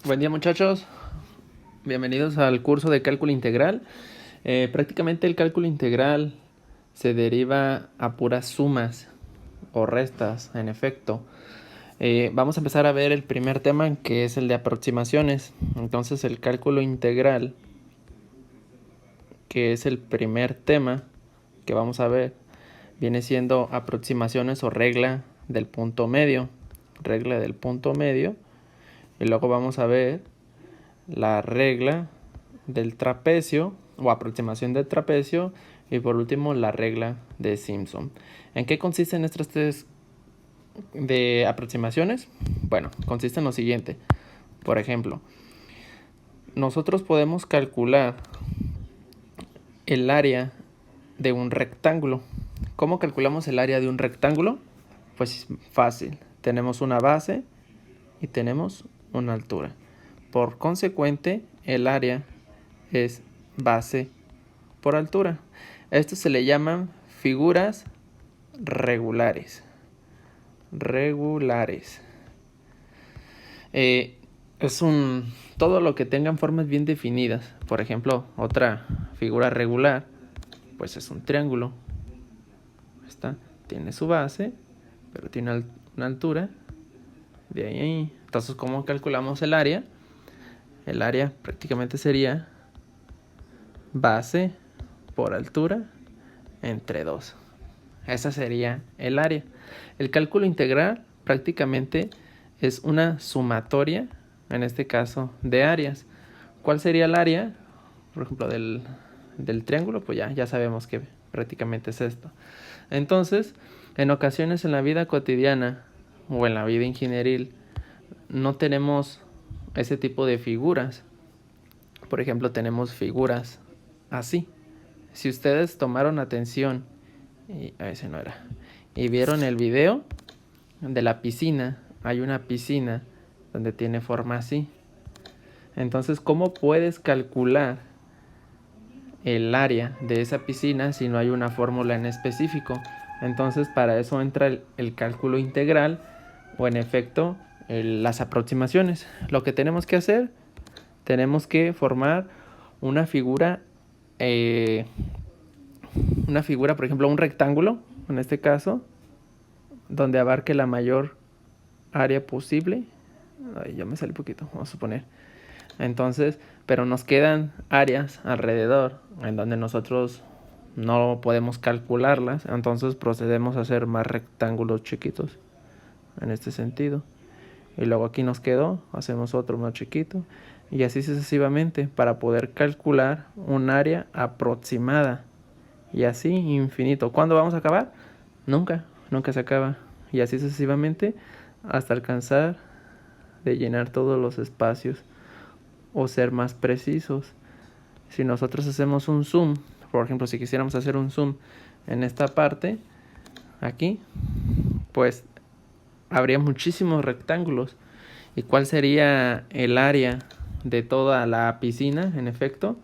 Buen día, muchachos, bienvenidos al curso de cálculo integral. Prácticamente el cálculo integral se deriva a puras sumas o restas, en efecto. Vamos a empezar a ver el primer tema, que es el de aproximaciones. Entonces el cálculo integral, que es el primer tema que vamos a ver, viene siendo aproximaciones o regla del punto medio. Regla del punto medio. Y luego vamos a ver la regla del trapecio o aproximación del trapecio, y por último la regla de Simpson. ¿En qué consisten estas tres de aproximaciones? Bueno, consiste en lo siguiente. Por ejemplo, nosotros podemos calcular el área de un rectángulo. ¿Cómo calculamos el área de un rectángulo? Pues fácil. Tenemos una base y tenemos una altura. Por consecuente, el área es base por altura. Esto se le llaman figuras regulares. Todo lo que tengan formas bien definidas. Por ejemplo, otra figura regular, pues es un triángulo. Tiene su base, pero tiene una altura de ahí a ahí. Entonces, ¿cómo calculamos el área? El área prácticamente sería base por altura entre 2. Esa sería el área. El cálculo integral prácticamente es una sumatoria, en este caso, de áreas. ¿Cuál sería el área? Por ejemplo, del triángulo, pues ya sabemos que prácticamente es esto. Entonces, en ocasiones en la vida cotidiana o en la vida ingenieril no tenemos ese tipo de figuras. Por ejemplo, tenemos figuras así. Si ustedes tomaron atención y vieron el video de la piscina, hay una piscina donde tiene forma así. Entonces, ¿cómo puedes calcular el área de esa piscina si no hay una fórmula en específico? Entonces, para eso entra el cálculo integral o, en efecto, las aproximaciones. Lo que tenemos que hacer, tenemos que formar una figura, por ejemplo, un rectángulo, en este caso, donde abarque la mayor área posible. Ya me sale poquito, vamos a suponer. Entonces, pero nos quedan áreas alrededor en donde nosotros no podemos calcularlas. Entonces procedemos a hacer más rectángulos chiquitos en este sentido. Y luego aquí nos quedó, hacemos otro más chiquito. Y así sucesivamente para poder calcular un área aproximada. Y así infinito. ¿Cuándo vamos a acabar? Nunca se acaba. Y así sucesivamente hasta alcanzar de llenar todos los espacios o ser más precisos. Si nosotros hacemos un zoom, por ejemplo, si quisiéramos hacer un zoom en esta parte, aquí, pues habría muchísimos rectángulos. ¿Y cuál sería el área de toda la piscina? En efecto,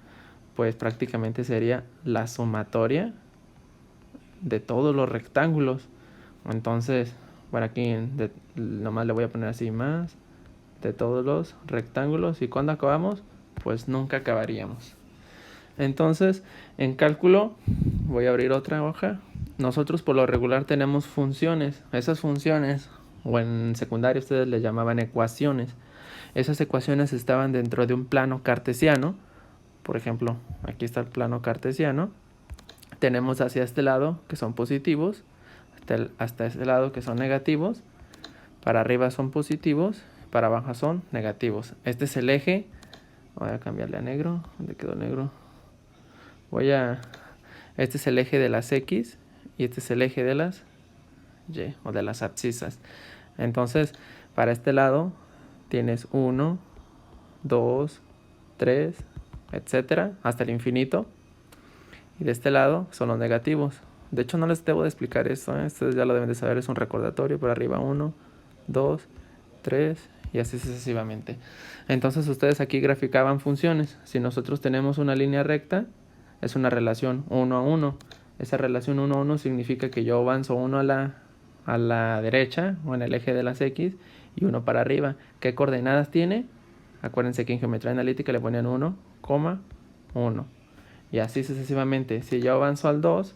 pues prácticamente sería la sumatoria de todos los rectángulos. Entonces, bueno, aquí nomás le voy a poner así más de todos los rectángulos. ¿Y cuándo acabamos? Pues nunca acabaríamos. Entonces, en cálculo, voy a abrir otra hoja. Nosotros por lo regular tenemos funciones. Esas funciones, o en secundaria ustedes les llamaban ecuaciones. Esas ecuaciones estaban dentro de un plano cartesiano. Por ejemplo, aquí está el plano cartesiano. Tenemos hacia este lado que son positivos, hasta este lado que son negativos. Para arriba son positivos, para abajo son negativos. Este es el eje. Voy a cambiarle a negro. ¿Dónde quedó negro? Este es el eje de las X y este es el eje de las Y o de las abscisas. Entonces, para este lado tienes 1, 2, 3, etcétera, hasta el infinito. Y de este lado son los negativos. De hecho, no les debo de explicar esto, ustedes ya lo deben de saber, es un recordatorio. Por arriba 1, 2, 3 y así sucesivamente. Entonces ustedes aquí graficaban funciones. Si nosotros tenemos una línea recta, es una relación 1 a 1. Esa relación 1 a 1 significa que yo avanzo 1 a la derecha o en el eje de las X y 1 para arriba. ¿Qué coordenadas tiene? Acuérdense que en geometría analítica le ponían 1, 1. Y así sucesivamente. Si yo avanzo al 2,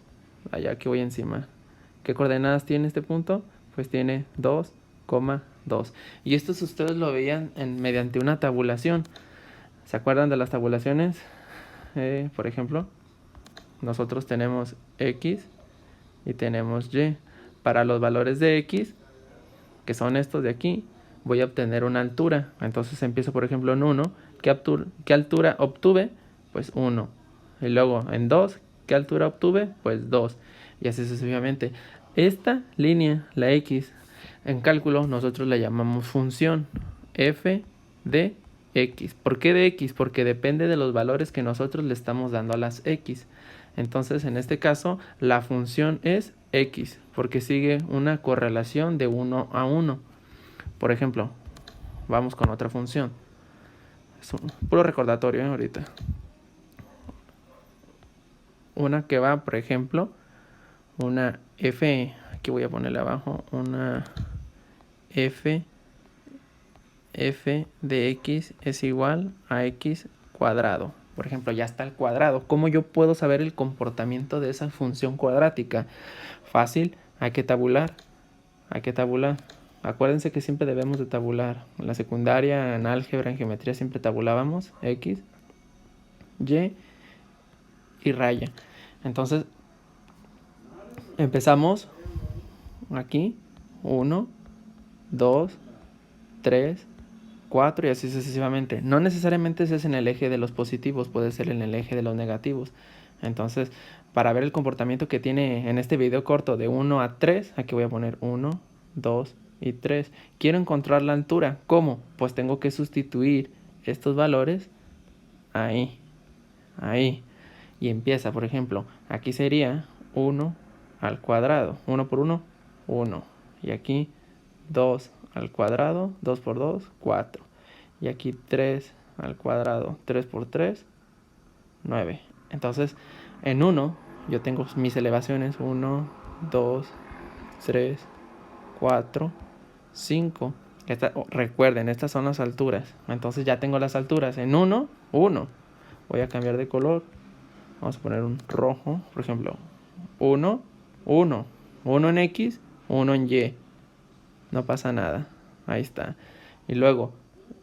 allá aquí voy encima. ¿Qué coordenadas tiene este punto? Pues tiene 2, 2. Y esto ustedes lo veían mediante una tabulación. ¿Se acuerdan de las tabulaciones? Por ejemplo, nosotros tenemos X y tenemos Y. Para los valores de X, que son estos de aquí, voy a obtener una altura. Entonces empiezo, por ejemplo, en 1. ¿Qué altura obtuve? Pues 1. Y luego en 2, ¿qué altura obtuve? Pues 2. Y así sucesivamente. Esta línea, la X, en cálculo nosotros la llamamos función f de X. ¿Por qué de X? Porque depende de los valores que nosotros le estamos dando a las X. Entonces, en este caso, la función es X, porque sigue una correlación de 1 a 1. Por ejemplo, vamos con otra función. Es un puro recordatorio, ahorita. Una que va, por ejemplo, una f, aquí voy a ponerle abajo, una f de X es igual a X cuadrado. Por ejemplo, ya está el cuadrado. ¿Cómo yo puedo saber el comportamiento de esa función cuadrática? Fácil, hay que tabular. Acuérdense que siempre debemos de tabular. En la secundaria, en álgebra, en geometría, siempre tabulábamos X, Y y raya. Entonces, empezamos aquí, 1, 2, 3, 4 y así sucesivamente. No necesariamente ese es en el eje de los positivos, puede ser en el eje de los negativos. Entonces, para ver el comportamiento que tiene en este video corto de 1 a 3, aquí voy a poner 1, 2 y 3. Quiero encontrar la altura. ¿Cómo? Pues tengo que sustituir estos valores ahí. Y empieza, por ejemplo, aquí sería 1 al cuadrado. 1 por 1, 1. Y aquí 2 al cuadrado, 2 por 2, 4. Y aquí 3 al cuadrado, 3 por 3, 9. Entonces, en 1 yo tengo mis elevaciones 1, 2, 3, 4, 5. Recuerden, estas son las alturas. Entonces ya tengo las alturas. En 1, 1. Voy a cambiar de color. Vamos a poner un rojo, por ejemplo. 1, 1. 1 en X, 1 en Y. No pasa nada. Ahí está. Y luego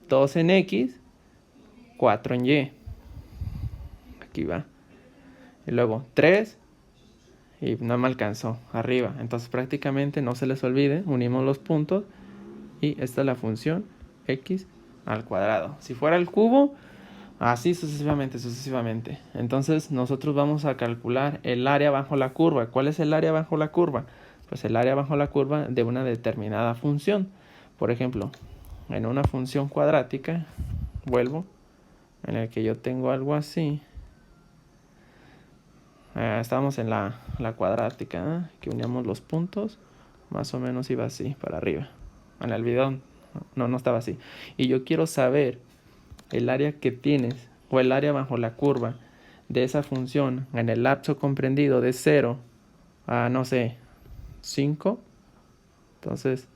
2 en X, 4 en Y. Aquí va. Y luego 3 y no me alcanzó arriba. Entonces prácticamente no se les olvide, unimos los puntos y esta es la función X al cuadrado. Si fuera el cubo, así sucesivamente. Entonces nosotros vamos a calcular el área bajo la curva. ¿Cuál es el área bajo la curva? Pues el área bajo la curva de una determinada función. Por ejemplo, en una función cuadrática, vuelvo, en el que yo tengo algo así. Estábamos en la cuadrática, que uníamos los puntos, más o menos iba así, para arriba. En el video no estaba así. Y yo quiero saber el área que tienes, o el área bajo la curva de esa función, en el lapso comprendido de 0 a, no sé, 5. Entonces,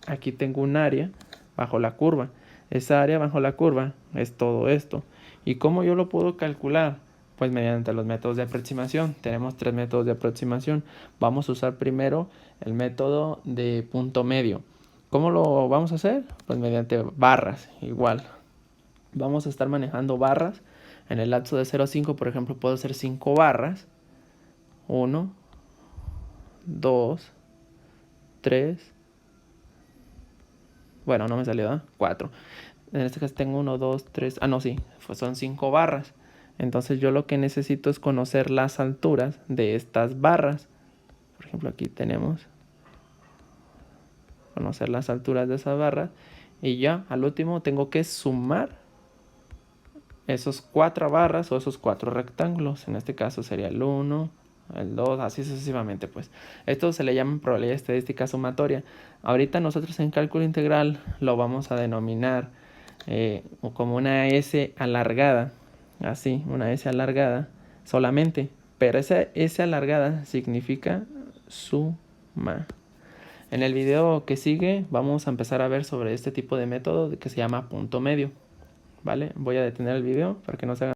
aquí tengo un área bajo la curva. Esa área bajo la curva es todo esto. ¿Y cómo yo lo puedo calcular? Pues mediante los métodos de aproximación. Tenemos 3 métodos de aproximación. Vamos a usar primero el método de punto medio. ¿Cómo lo vamos a hacer? Pues mediante barras, igual. Vamos a estar manejando barras. En el lapso de 0 a 5, por ejemplo, puedo hacer 5 barras. 1, 2, 3. Bueno, no me salió, ¿eh? 4. En este caso tengo 1, 2, 3. Ah, no, sí. Pues son 5 barras. Entonces yo lo que necesito es conocer las alturas de estas barras. Por ejemplo, aquí tenemos conocer las alturas de esas barras. Y ya, al último, tengo que sumar esos 4 barras o esos 4 rectángulos. En este caso sería el 1, el 2, así sucesivamente, pues. Esto se le llama probabilidad estadística sumatoria. Ahorita nosotros en cálculo integral lo vamos a denominar como una S alargada. Así, una S alargada solamente. Pero esa S alargada significa suma. En el video que sigue vamos a empezar a ver sobre este tipo de método que se llama punto medio, ¿vale? Voy a detener el video para que no se haga